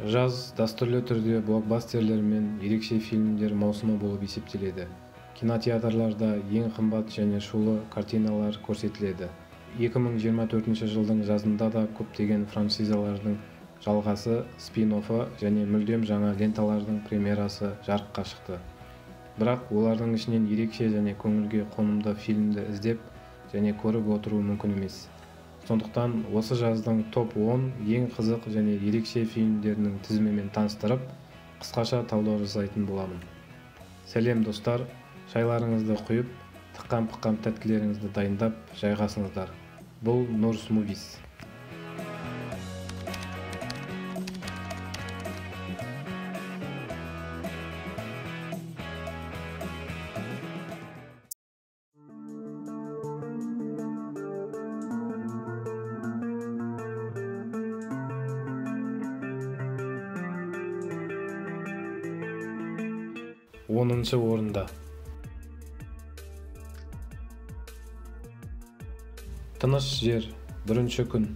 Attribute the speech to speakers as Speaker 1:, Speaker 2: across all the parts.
Speaker 1: Жаз дәстүрлі түрде блокбастерлер мен ерекше фильмдер маусымы болып есептеледі. Кинотеатрларда ең қымбат және шулы картиналар көрсетіледі. 2024 жылдың жазында да көптеген франшизалардың жалғасы, спин-оффы және мүлдем жаңа ленталардың премьерасы жарыққа шықты. Бірақ олардың ішінен ерекше және көңілге қонымды фильмді іздеп және көріп отыру мүмкін емес. Сондықтан осы жаздың топ 10 ең қызық және ерекше фильмдерінің тізімімен таныстырып, қысқаша талдау жасайтын боламын. Сәлем достар, шайларыңызды құйып, тыққан-пыққан тәттілеріңізді дайындап жайғасыңыздар. Бұл Нурс Movies. Оныншы орында. Тыныш жер, бірінші күн.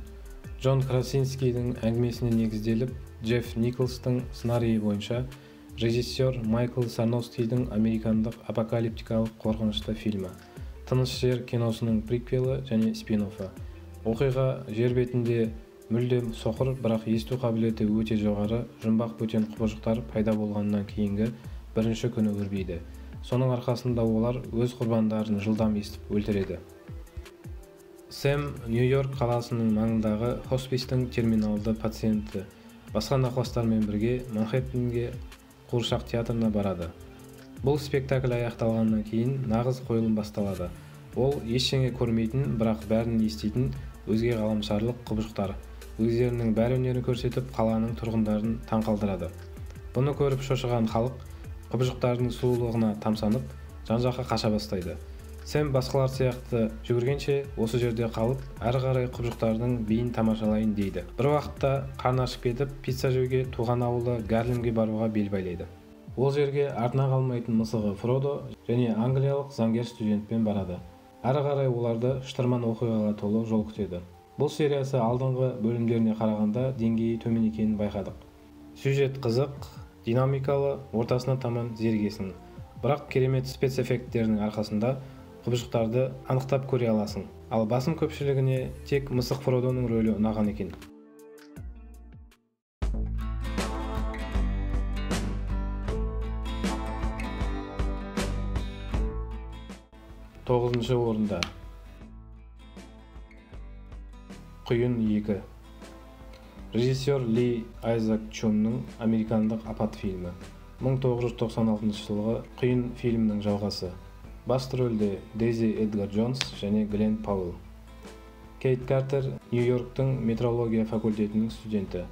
Speaker 1: Джон Красинскийдің әңгімесіне негізделіп, Джефф Николстың сценарийі бойынша режиссер Майкл Сарноскийдің американдық апокалиптикалық қорқынышты фильмі. Тыныш жер киносының приквелі және спин-оффы. Оқиға жер бетінде мүлдем соқыр, бірақ есту қабілеті өте жоғары жұмбақ бөтен құбыжықтар пайда болғаннан кейінгі бірінші күні өрбейді. Соның арқасында олар өз құрбандарын жылдам естіп өлтіреді. Сэм Нью-Йорк қаласының маңындағы хоспистің терминалды пациенті басқа науқастармен бірге Манхэттенге қуыршақ театрына барады. Бұл спектакль аяқталғаннан кейін нағыз қойылым басталады. Ол ештеңе көрмейтін, бірақ бәрін еститін өзге ғаламшарлық құбыжықтар өздерінің бар өнерін көрсетіп қаланың тұрғындарын таң қалдырады. Бұны көріп шошыған халық құбыжықтардың сұлулығына тамсанып, жан-жаққа қаша бастайды. Сэм басқалар сияқты жүгіргенше осы жерде қалып, әрі қарай құбыжықтардың биін тамашалайын дейді. Бір уақытта қарны ашып кетіп, пицца жеуге туған ауылы Гарлемге баруға бел байлайды. Ол жерге артына қалмайтын мысығы Фродо және англиялық заңгер студентпен барады. Әрі қарай оларды шытырман оқиғаға толы жол күтеді. Бұл сериясы алдыңғы бөлімдеріне қарағанда деңгейі төмен екенін байқадық. Сюжет қызық, динамикалы, ортасына таман зергесін. Бірақ керемет спецэффекттерінің арқасында құбыжықтарды анықтап көре аласың. Ал басым көпшілігіне тек мысық Фродоның рөлі ұнаған екен. Тоғызыншы орында. Құйын 2. Режиссер Ли Айзек Чунның американдық апат фильмі. 1996 жылғы Құйын фильмінің жалғасы. Басты рөлде Дейзи Эдгар Джонс және Глен Пауэлл. Кейт Картер Нью-Йорктың метрология факультетінің студенті.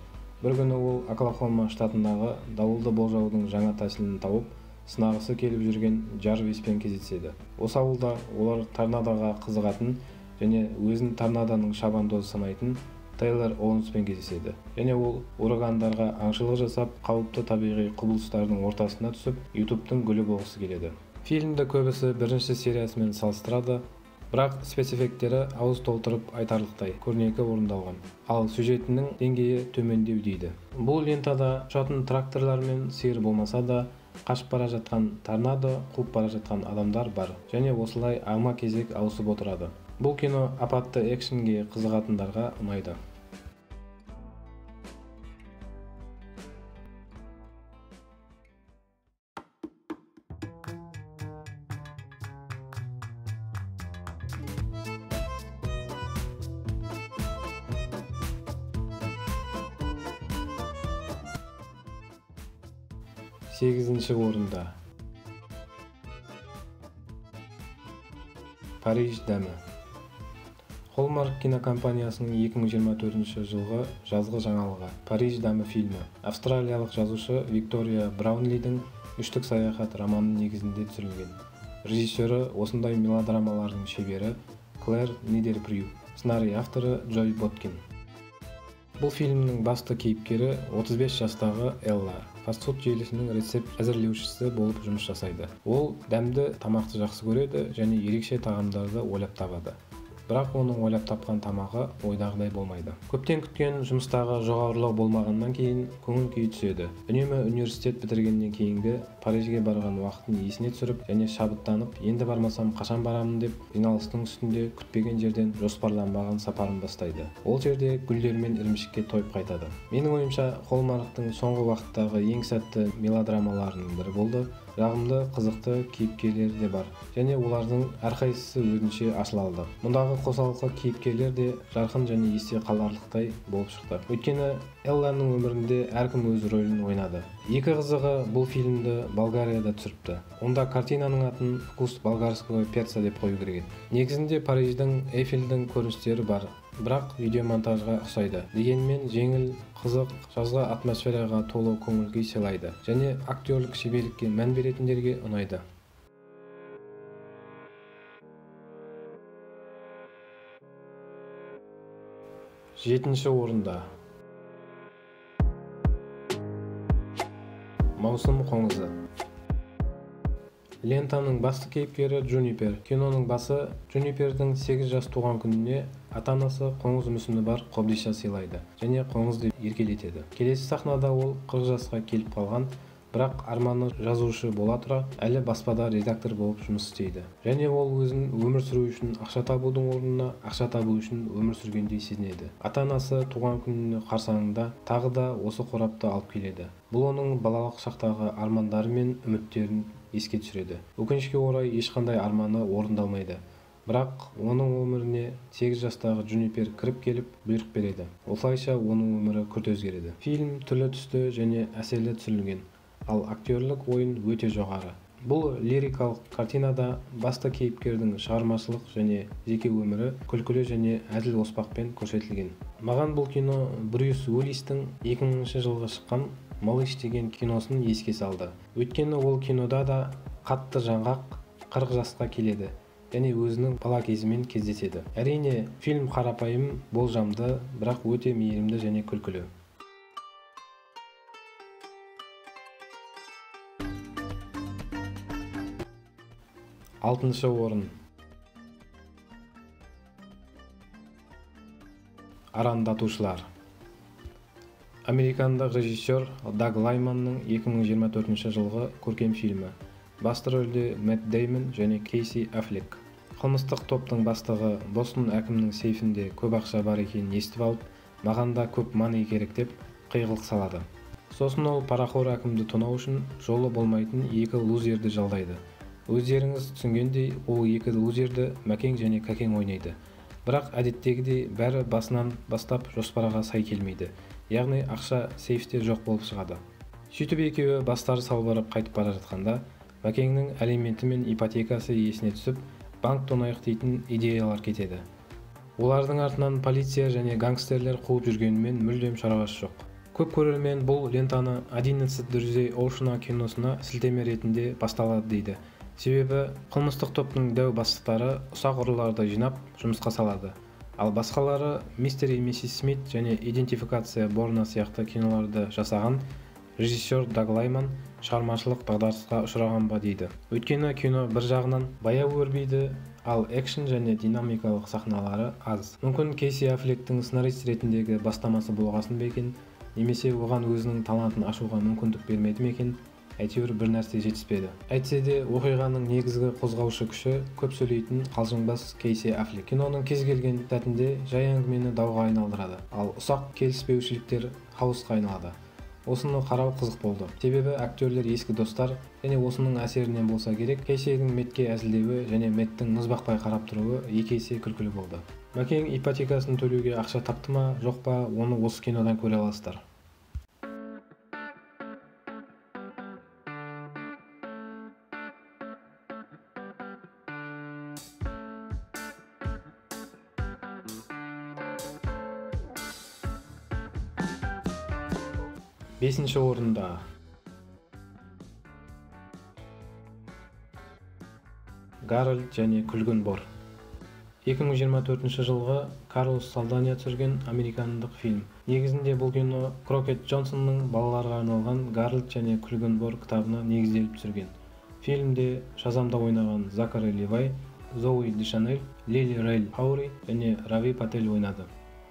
Speaker 1: Бір күні ол Оклахома штатындағы дауылды болжаудың жаңа тәсілін тауып, сынағысы келіп жүрген Джарвиспен кездеседі. Осы ауылда олар торнадоға қызығатын және өзін торнадоның шабандозы санайтын Тейлор Оуэнспен кездеседі. Және ол урагандарға аңшылық жасап, қауіпті табиғи құбылыстардың ортасына түсіп, YouTube'тың гүлі болғысы келеді. Фильмді көбісі бірінші сериясымен салыстырады, бірақ спецэффекттері ауыз толтырып айтарлықтай көрнекі орындалған. Ал сюжетінің деңгейі төмендеу дейді. Бұл лентада ұшатын тракторлар мен сиыр болмаса да, қашып бара жатқан торнадо, қуып бара жатқан адамдар бар. Және осылай аңма-кезек ауысып отырады. Бұл кино апатты экшенге қызығатындарға ұнайды. Сегізінші орында. Париж дәмі. Hallmark кинокомпаниясының 2024 жылғы жазғы жаңалығы Париж дәмі фильмі. Австралиялық жазушы Виктория Браунлидің үштік саяхат романының негізінде түсірілген. Режиссері осындай мелодрамалардың шебері Клэр Нидерпрю. Сценарий авторы Джой Боткин. Бұл фильмнің басты кейіпкері 35 жастағы Элла. Фастфуд желісінің рецепт әзірлеушісі болып жұмыс жасайды. Ол дәмді тамақты жақсы көреді және ерекше тағамдарды ойлап табады. бірақ оның ойлап тапқан тамағы ойдағыдай болмайды. Көптен күткен жұмыстағы жоғарылау болмағаннан кейін көңіл күйі түседі. Үнемі университет бітіргеннен кейінгі Парижге барған уақытын есіне түсіріп және шабыттанып, енді бармасам қашан барамын деп жиналыстың үстінде күтпеген жерден жоспарланбаған сапарын бастайды. Ол жерде гүлдер мен ірімшікке тойып қайтады. Менің ойымша, Холмарктың соңғы уақыттағы ең сәтті мелодрамаларының бірі болды. Жағымды, қызықты кейіпкерлер де бар, және олардың әрқайсысы өзінше ашыла алды. Мұндағы қосалқы кейіпкерлер де жарқын және есте қаларлықтай болып шықты. Өйткені Элланың өмірінде әркім өз рөлін ойнады. Екі қызығы бұл фильмді Болгарияда түсіріпті. Онда картинаның атын «Вкус болгарского перца» деп қою керек еді. Негізінде Париждің Эйфельдің көріністері бар, бірақ видеомонтажға ұқсайды. Дегенмен жеңіл, қызық, жазғы атмосфераға толы көңіл күй сыйлайды және актерлік шеберлікке мән беретіндерге ұнайды. Жетінші орында Маусым қоңызы. Лентаның басты кейіпкері Джунипер. Киноның басы Джунипердің 8 жас туған күніне ата-анасы қоңыз мүсіні бар қобдиша сыйлайды және қоңызды еркелетеді. Келесі сахнада ол 40 жасқа келіп қалған, бірақ арманы жазушы бола тұра әлі баспада редактор болып жұмыс істейді. Және ол өзін өмір сүру үшін ақша табудың орнына ақша табу үшін өмір сүргендей сезінеді. Ата-анасы туған күніне қарсаңында тағы да осы қорапты алып келеді. Бұл оның балалық шақтағы армандары мен үміттерін еске түсіреді. Өкінішке орай ешқандай арманы орындалмайды. Бірақ оның өміріне 8 жастағы Джунипер кіріп келіп бұйрық береді. Осылайша оның өмірі күрт өзгереді. Фильм түрлі түсті және әсерлі түсірілген, ал актерлік ойын өте жоғары. Бұл лирикалық картинада басты кейіпкердің шығармашылық және жеке өмірі күлкілі және әділ оспақпен көрсетілген. Маған бұл кино Брюс Уиллистің 2000 жылғы шыққан «Малыш» деген киносын еске салды. Өйткені ол кинода да қатты жаңғақ 40 жасқа келеді және өзінің бала кезімен кездеседі. Әрине, фильм қарапайым, болжамды, бірақ өте мейірімді және күлкілі. Алтыншы орын. Арандатушылар. Американдық режиссер Даг Лайманның 2024 жылғы көркем фильмі. Басты рөлде Мэтт Деймон және Кейси Аффлек. Қылмыстық топтың бастығы Бостон әкімінің сейфінде көп ақша бар екенін естіп алып, маған да көп мани керек деп қиғылық салады. Сосын ол парақор әкімді тонау үшін жолы болмайтын екі лузерді жалдайды. Өздеріңіз түсінгендей, ол екі лузерді Мәкең және Кәкең ойнайды. Бірақ әдеттегідей бәрі басынан бастап жоспарға сай келмейді. Яғни ақша сейфте жоқ болып шығады. Сөйтіп екеуі бастары салбырап қайтып бара жатқанда, Мәкеңнің алименті мен ипотекасы есіне түсіп, банк тонайық дейтін идеялар кетеді. Олардың артынан полиция және гангстерлер қуып жүргенімен мүлдем шаруасы жоқ. Көп көрермен бұл лентаны 11 друзей Оушена киносына сілтеме ретінде басталады дейді. Себебі қылмыстық топтың дәу бастықтары ұсақ ұрыларды жинап жұмысқа салады. Ал басқалары Мистер и Миссис Смит және Идентификация Борна сияқты киноларды жасаған режиссер Даг Лайман шығармашылық дағдарысқа ұшыраған ба дейді. Өйткені кино бір жағынан баяу өрбиді, ал экшн және динамикалық сахналары аз. Мүмкін Кейси Аффлектің сценарист ретіндегі бастамасы болғасын ба екен, немесе оған өзінің талантын ашуға мүмкіндік бермеді ме екен, әйтеуір бір нәрсе жетіспеді. Әйтсе де оқиғаның негізгі қозғаушы күші көп сөйлейтін қалжыңбас Кейси Аффлек. Киноның кез келген сәтінде жай әңгімені дауға айналдырады, ал ұсақ келіспеушіліктер хаосқа айналады. Осыны қарау қызық болды. Себебі актерлер ескі достар және осының әсерінен болса керек, Кейсидің Мэтке әзілдеуі және Мэттің мұзбақпай қарап тұруы екі есе күлкілі болды. Мәкең ипотекасын төлеуге ақша тапты ма, жоқ па, оны осы кинодан көре аласыздар. Бесінші орында Гарольд және күлгін бор. 2024 жылғы Карлос Салдания түсірген американдық фильм. Негізінде бұл кино Крокет Джонсонның балаларға арналған Гарольд және күлгін бор кітабына негізделіп түсірген. Фильмде Шазамда ойнаған Закари Левай Зои Дешанель, Лили Рейл Хаури және Рави Патель ойнады.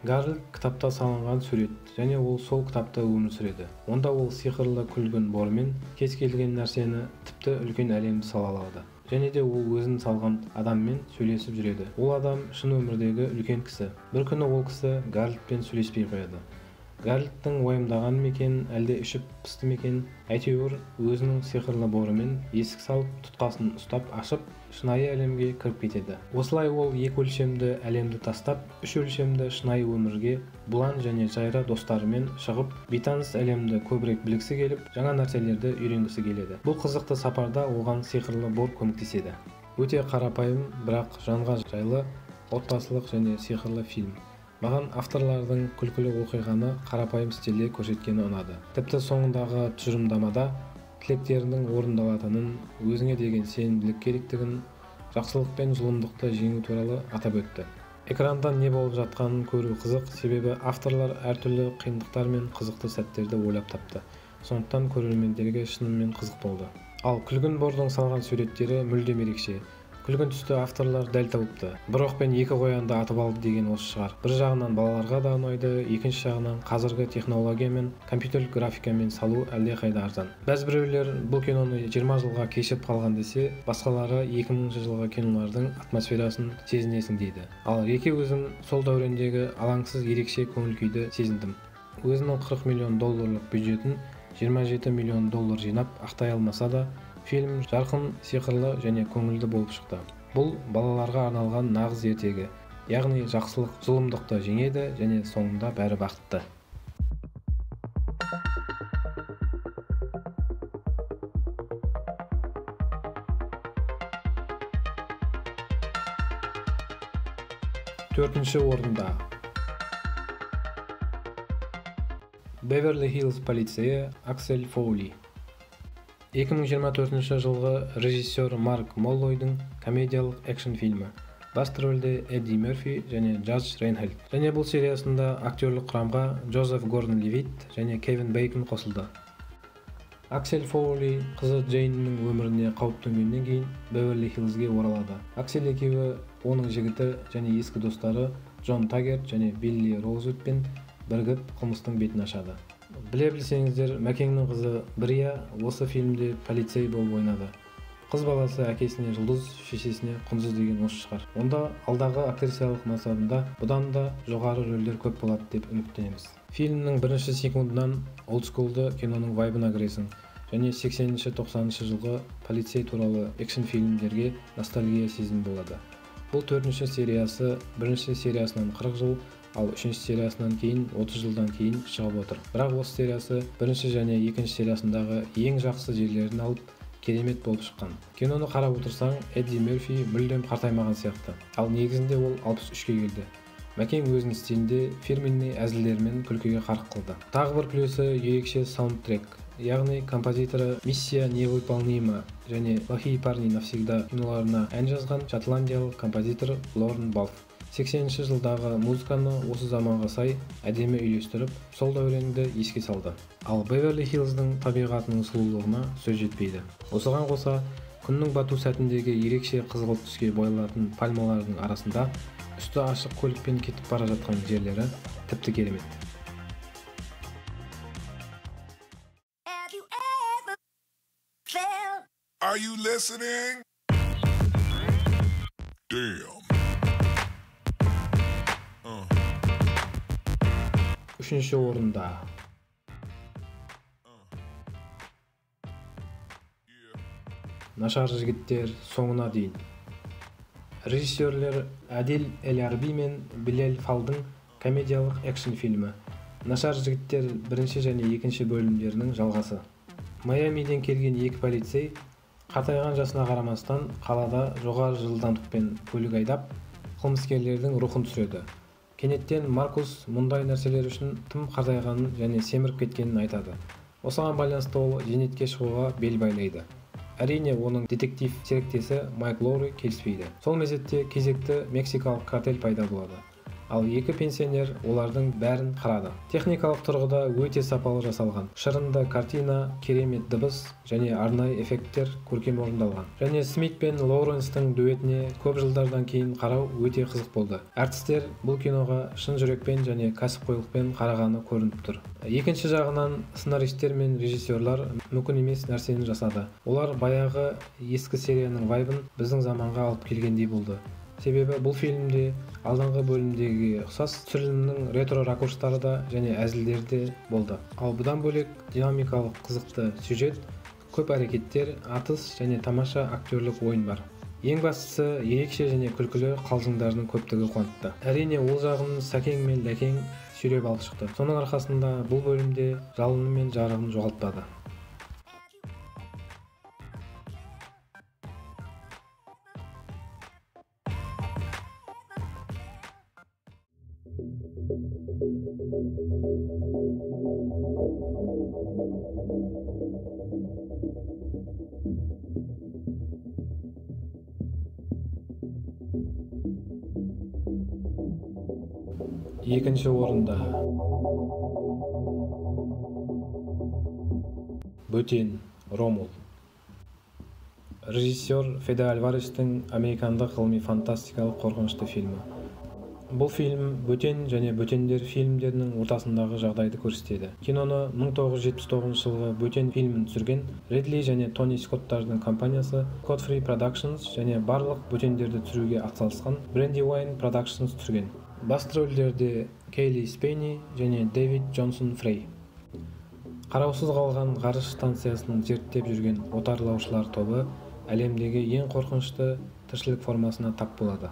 Speaker 1: Гарольд кітапта салынған сурет, және ол сол кітапта өмір сүреді. Онда ол сиқырлы күлгін бормен кез келген нәрсені, тіпті үлкен әлемді сала алады. Және де ол өзін салған адаммен сөйлесіп жүреді. Ол адам шын өмірдегі үлкен кісі. Бір күні ол кісі Гарольдпен сөйлеспей қояды. Гарольдтың уайымдаған екен, әлде ішіп пысты екен, әйтеуір өзінің сиқырлы борымен есік салып, тұтқасын ұстап ашып, шынайы әлемге кіріп кетеді. Осылай ол екі өлшемді әлемді тастап, үш өлшемді шынайы өмірге бұлан және жайра достарымен шығып, бейтаныс әлемді көбірек білгісі келіп, жаңа нәрселерді үйренгісі келеді. Бұл қызықты сапарда оған сиқырлы бор көмектеседі. Өте қарапайым, бірақ жанға жайлы, отбасылық және сиқырлы фильм. Маған авторлардың күлкілі оқиғаны қарапайым стильде көрсеткені ұнады. Тіпті соңындағы тұжырымдамада тілектерінің орындалатынын, өзіңе деген сенімділік керектігін, жақсылық пен зұлымдықты жеңу туралы атап өтті. Экранда не болып жатқанын көру қызық, себебі авторлар әртүрлі қиындықтар мен қызықты сәттерді ойлап тапты. Сондықтан көрермендерге шынымен қызық болды. Ал күлгін бордың салған суреттері мүлдем ерекше. Күлгін түсті авторлар дәл тауыпты. Бір оқпен екі қоянды атып алды деген осы шығар. Бір жағынан балаларға да ұнайды, екінші жағынан қазіргі технология мен компьютерлік графикамен салу әлдеқайда арзан. Бәзбіреулер бұл киноны 20 жылға кешіп қалған десе, басқалары 2000 жылғы кинолардың атмосферасын сезінесің дейді. Ал Реке өзім сол дәурендегі алаңсыз ерекше көңіл күйді сезіндім. Өзінің $40 миллион бюджетін $27 миллион жинап ақтай алмаса да, фильм жарқын, сиқырлы және көңілді болып шықты. Бұл балаларға арналған нағыз ертегі, яғни жақсылық зұлымдықты жеңеді және соңында бәрі бақытты. Төртінші орында Беверли Хиллз полицейі Аксель Фоули. 2024 жылғы режиссер Марк Моллойдың комедиялық экшн фильмі. Басты рөлде Эдди Мерфи және Джадж Рейнхольд. Және бұл сериясында актерлік құрамға Джозеф Гордон-Левитт және Кевин Бейкон қосылды. Аксель Фоули қызы Джейннің өміріне қауіп төнгеннен кейін Беверли Хиллзге оралады. Аксель екеуі, оның жігіті және ескі достары Джон Таггерт және Билли Роузвудпен бірігіп қылмыстың бетін ашады. Біле білсеңіздер, Мәкеңнің қызы Брия осы фильмде полицей болып ойнады. Қыз баласы әкесіне жұлдыз, шешесіне құндыз деген осы шығар. Онда алдағы актрисалық мансабында бұдан да жоғары рөлдер көп болады деп үміттенеміз. Фильмнің бірінші секундынан олдскулды киноның вайбына кіресің, және 80-90 жылғы полицей туралы экшн фильмдерге ностальгия сезім болады. Бұл төртінші сериясы бірінші сериясынан 40 жыл, ал үшінші сериясынан кейін 30 жылдан кейін шығып отыр. Бірақ осы сериясы бірінші және екінші сериясындағы ең жақсы жерлерін алып, керемет болып шыққан. Киноны қарап отырсаң, Эдди Мерфи мүлдем қартаймаған сияқты. Ал негізінде ол 63-ге келді. Мәкең өзінің стилінде фирменный әзілдермен күлкіге қарық қылды. Тағы бір плюсы ерекше саундтрек, яғни композиторы «Миссия невыполнима» және «Плохие парни навсегда» киноларына ән жазған шотландиялық композитор Лорен Балф. 80-ші жылдағы музыканы осы заманға сай әдемі үйлестіріп, сол дәуренді еске салды. Ал Беверли Хиллздің табиғатының сұлулығына сөз жетпейді. Осыған қоса, күннің бату сәтіндегі ерекше қызғылт түске боялатын пальмалардың арасында үсті ашық көлікпен кетіп бара жатқан жерлері тіпті керемет.
Speaker 2: Are you listening? Damn.
Speaker 1: Үшінші орында Нашар жігіттер соңына дейін. Режиссерлер Адил Эль-Арби мен Билал Фалдың комедиялық экшн фильмі. Нашар жігіттер бірінші және екінші бөлімдерінің жалғасы. Майамиден келген екі полицей қартайған жасына қарамастан қалада жоғары жылдамдықпен көлік айдап, қылмыскерлердің рухын түсіреді. Кенеттен Маркус мұндай нәрселер үшін тым қартайғанын және семіріп кеткенін айтады. Осыған байланысты ол зейнетке шығуға бел байлайды. Әрине, оның детектив серіктесі Майк Лоури келіспейді. Сол мезетте кезекті мексикалық картель пайда болады. Ал екі пенсионер олардың бәрін қарады. Техникалық тұрғыда өте сапалы жасалған. Шырынды картина, керемет дыбыс және арнайы эффекттер көркем орындалған. Және Смит пен Лоуренстің дуэтіне көп жылдардан кейін қарау өте қызық болды. Әртістер бұл киноға шын жүрекпен және кәсіпқойлықпен қарағаны көрініп тұр. Екінші жағынан сценаристер мен режиссерлар мүмкін емес нәрсені жасады. Олар баяғы ескі серияның вайбын біздің заманға алып келгендей болды. Себебі бұл фильмде алдыңғы бөлімдегі ұқсас түсірілімнің ретро ракурстары да және әзілдері де болды. Ал бұдан бөлек динамикалық қызықты сюжет, көп әрекеттер, атыс және тамаша актерлік ойын бар. Ең бастысы ерекше және күлкілі қалжыңдардың көптігі қуантты. Әрине ол жағын Сәкең мен Ләкең сүйреп алып шықты. Соның арқасында бұл бөлімде жалыны мен жарығын жоғалтпады. Екінші орында Бөтен, Ромул. Режиссер Феде Альварестің американдық ғылыми фантастикалық қорқынышты фильмі. Бұл фильм Бөтен және Бөтендер фильмдерінің ортасындағы жағдайды көрсетеді. Киноны 1979 жылғы Бөтен фильмін түсірген Редли және Тони Скоттардың компаниясы Godfrey Productions және барлық Бөтендерді түсіруге атсалысқан Brandywine Productions түсірген. Басты рөлдерде Кейли Спейни және Дэвид Джонсон Фрей. Қараусыз қалған ғарыш станциясын зерттеп жүрген отарлаушылар тобы әлемдегі ең қорқынышты тіршілік формасына тап болады.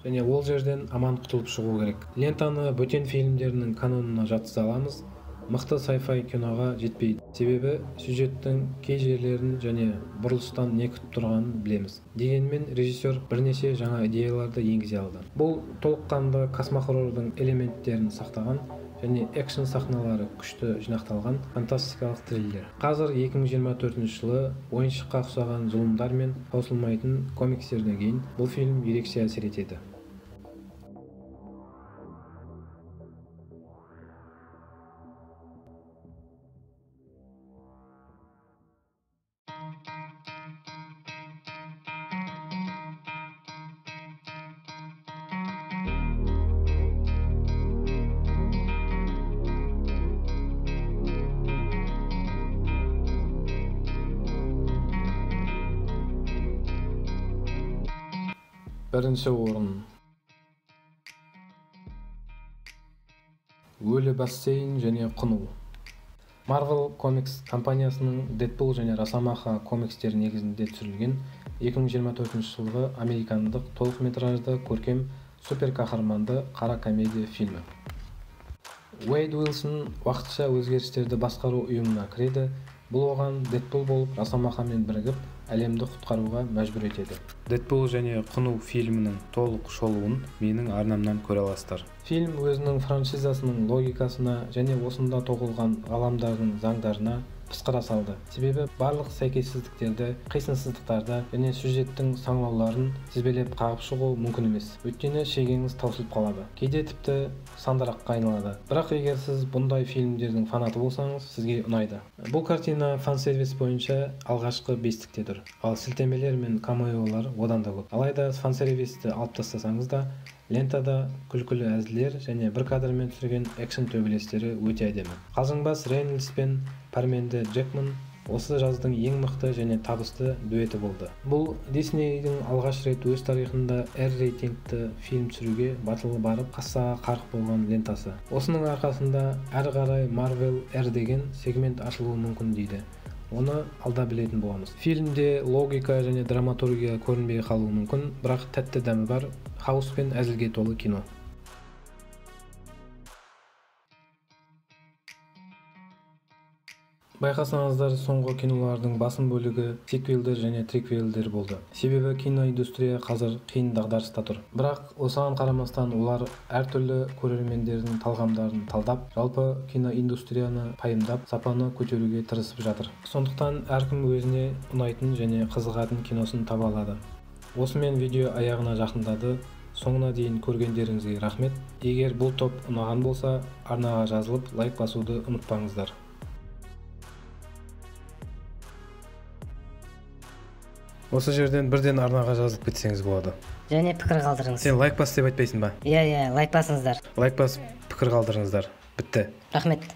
Speaker 1: Және ол жерден аман құтылып шығу керек. Лентаны Бөтен фильмдерінің канонына жатқыза аламыз, мықты sci-fi киноға жетпейді. Себебі сюжеттің кей жерлерін және бұрылыстан не күтіп тұрғанын білеміз. Дегенмен режиссер бірнеше жаңа идеяларды енгізе алды. Бұл толыққанды космохоррордың элементтерін сақтаған және экшн сахналары күшті жинақталған фантастикалық триллер. Қазір 2024 жылы ойыншыққа ұқсаған зұлымдар мен таусылмайтын комикстерден кейін бұл фильм ерекше әсер етеді. Бірінші орын Өлі бассейн және құну. Marvel Comics компаниясының Дэдпул және Росомаха комикстері негізінде түсірілген 2024 жылғы американдық толықметражды көркем суперқаһарманды қара комедия фильмі. Уэйд Уилсон уақытша өзгерістерді басқару ұйымына кіреді. Бұл оған Дэдпул болып Росомахамен бірігіп әлемді құтқаруға мәжбүр етеді. Дэдпул және құну фильмінің толық шолуын менің арнамнан көре аласыздар. Фильм өзінің франшизасының логикасына және осында тоғылған ғаламдардың заңдарына пысқыра салды. Себебі барлық сәйкессіздіктерді, қисынсыздықтарды және сюжеттің саңылауларын тізбелеп қағып шығу мүмкін емес. Өйткені шегеңіз таусылып қалады. Кейде тіпті сандыраққа айналады. Бірақ егер сіз бұндай фильмдердің фанаты болсаңыз, сізге ұнайды. Бұл картина фан-сервис бойынша алғашқы бестікте тұр. Ал сілтемелер мен камеолар одан да көп. Алайда фан-сервисті алып тастасаңыз да, лентада күлкілі әзілдер және бір кадрмен түсірген экшн төбелестері өте әдемі. Қалжыңбас Рейнольдс пен пәрменді Джекман осы жаздың ең мықты және табысты дуэті болды. Бұл Диснейдің алғаш рет өз тарихында R-рейтингті фильм түсіруге батылы барып қассаға қарық болған лентасы. Осының арқасында әрі қарай Marvel R деген сегмент ашылуы мүмкін дейді. Оны алда білетін боламыз. Фильмде логика және драматургия көрінбей қалуы мүмкін, бірақ тәтті дәмі бар, хаос пен әзілге толы кино. Байқасаңыздар, соңғы кинолардың басым бөлігі сиквелдер және триквелдер болды. Себебі киноиндустрия қазір қиын дағдарыста тұр. Бірақ осыған қарамастан олар әртүрлі көрермендердің талғамдарын талдап, жалпы киноиндустрияны пайымдап, сапаны көтеруге тырысып жатыр. Сондықтан әркім өзіне ұнайтын және қызығатын киносын таба алады. Осымен видео аяғына жақындады. Соңына дейін көргендеріңізге рахмет. Егер бұл топ ұнаған болса, арнаға жазылып лайк басуды ұмытпаңыздар. Осы жерден бірден арнаға жазылып кетсеңіз болады.
Speaker 3: Және пікір қалдырыңыз.
Speaker 1: Сен лайк бас деп айтпайсың ба?
Speaker 3: Иә, лайк басыңыздар.
Speaker 1: Лайк бас, пікір қалдырыңыздар. Бітті.
Speaker 3: Рахмет.